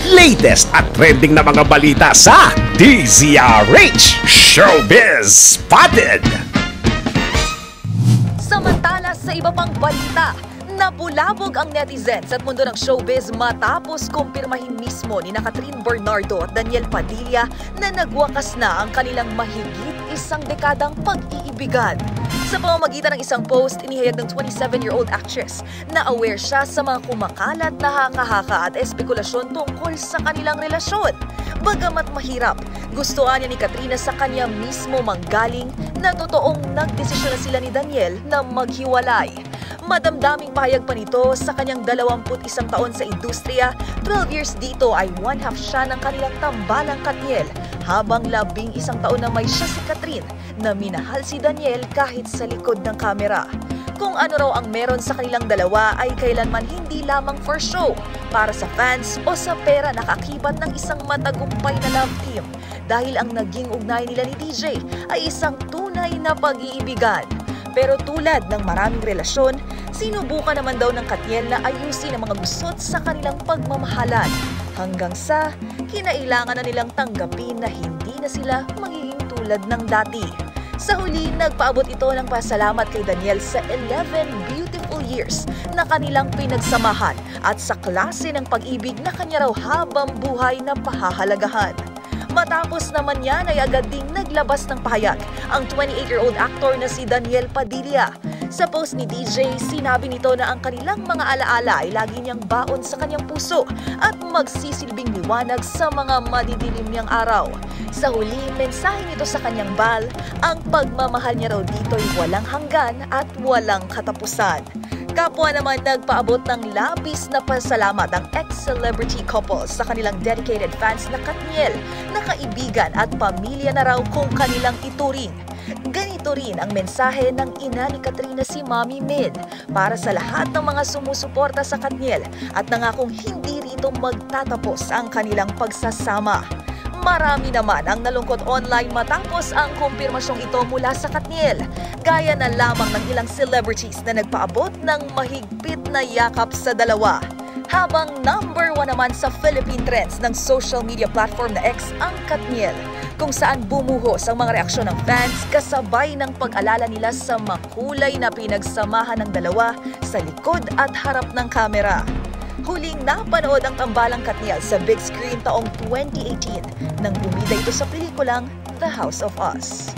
latest at trending na mga balita sa DZRH Showbiz Spotted! Samantala sa iba pang balita, napulabog ang netizens at mundo ng showbiz matapos kumpirmahin mismo ni Catherine Bernardo at Daniel Padilla na nagwakas na ang kanilang mahigit isang dekadang pag-iibigan. Sa pamamagitan ng isang post, inihayag ng 27-year-old actress na aware siya sa mga kumakalat na haka-haka at espekulasyon tungkol sa kanilang relasyon. Bagamat mahirap, gustuhan niya ni Katrina sa kanya mismo manggaling na totoong nagdesisyon na sila ni Daniel na maghiwalay. Madamdaming pahayag pa nito sa kanyang 21 taon sa industriya, 12 years dito ay one-half siya ng kanilang tambalang Katniel, habang 11 taon na may siya si Catherine na minahal si Daniel kahit sa likod ng kamera. Kung ano raw ang meron sa kanilang dalawa ay kailanman hindi lamang for show, para sa fans o sa pera nakakibat ng isang matagumpay na love team, dahil ang naging ugnay nila ni DJ ay isang tunay na pag-iibigan. Pero tulad ng maraming relasyon, sinubukan naman daw ng Katniel na ayusin ang mga gusot sa kanilang pagmamahalan, hanggang sa kinailangan na nilang tanggapin na hindi na sila magiging tulad ng dati. Sa huli, nagpaabot ito ng pasalamat kay Daniel sa 11 beautiful years na kanilang pinagsamahan at sa klase ng pag-ibig na kanya raw habang buhay na pahahalagahan. Matapos naman yan ay agad ding naglabas ng pahayag ang 28-year-old actor na si Daniel Padilla. Sa post ni DJ, sinabi nito na ang kanilang mga alaala ay lagi niyang baon sa kanyang puso at magsisilbing liwanag sa mga madidilim niyang araw. Sa huli, mensahe nito sa kanyang bal, ang pagmamahal niya raw dito ay walang hanggan at walang katapusan. Kapwa naman nagpaabot ng labis na pasalamat ang ex-celebrity couple sa kanilang dedicated fans na Katniel, na kaibigan at pamilya na raw kung kanilang ituring. Ganito rin ang mensahe ng ina ni Katrina, si Mommy Mid, para sa lahat ng mga sumusuporta sa Katniel at nangakong hindi rito magtatapos ang kanilang pagsasama. Marami naman ang nalungkot online matapos ang kumpirmasyong ito mula sa Katniel, gaya na lamang ng ilang celebrities na nagpaabot ng mahigpit na yakap sa dalawa. Habang number 1 naman sa Philippine trends ng social media platform na X ang Katniel, kung saan bumuhos ang mga reaksyon ng fans kasabay ng pag-alala nila sa makulay na pinagsamahan ng dalawa sa likod at harap ng kamera. Huling napanood ang tambalang Katniel sa big screen taong 2018 nang bumida ito sa pelikulang The House of Us.